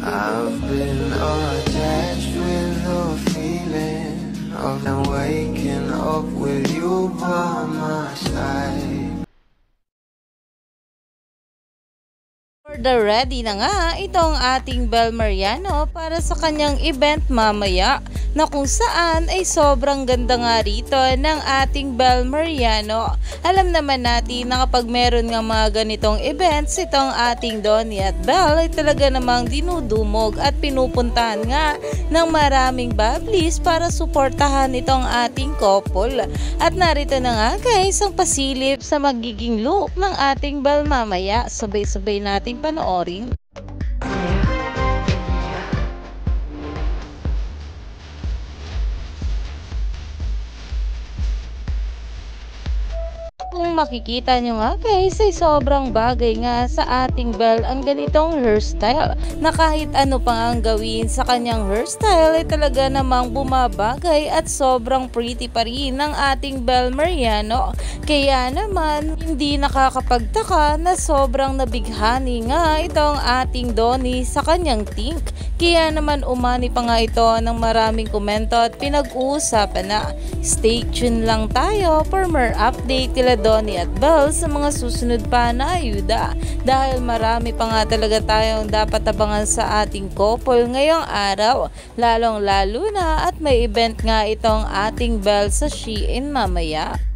I've been attached with the feeling of waking up with you by my side. Order ready na nga itong ating Bel Mariano para sa kanyang event mamaya na kung saan ay sobrang ganda nga rito ng ating Bel Mariano. Alam naman natin na kapag meron nga mga ganitong events, itong ating Donnie at Bel ay talaga namang dinudumog at pinupuntahan nga ng maraming bablis para suportahan itong ating couple. At narito na nga guys ang pasilip sa magiging look ng ating Bel mamaya. Sabay-sabay natin panoorin. Kung makikita nyo nga guys ay sobrang bagay nga sa ating Bel ang ganitong hairstyle na kahit ano pa ang gawin sa kanyang hairstyle ay talaga namang bumabagay at sobrang pretty pa rin ng ating Bel Mariano. Kaya naman hindi nakakapagtaka na sobrang nabighani nga itong ating Donnie sa kanyang tink. Kaya naman umani pa nga ito ng maraming komento at pinag-uusapan na. Stay tuned lang tayo for more update kila Donnie at Bel sa mga susunod pa na ayuda. Dahil marami pa nga talaga tayong dapat abangan sa ating couple ngayong araw. Lalong lalo na at may event nga itong ating Bel sa Shein mamaya.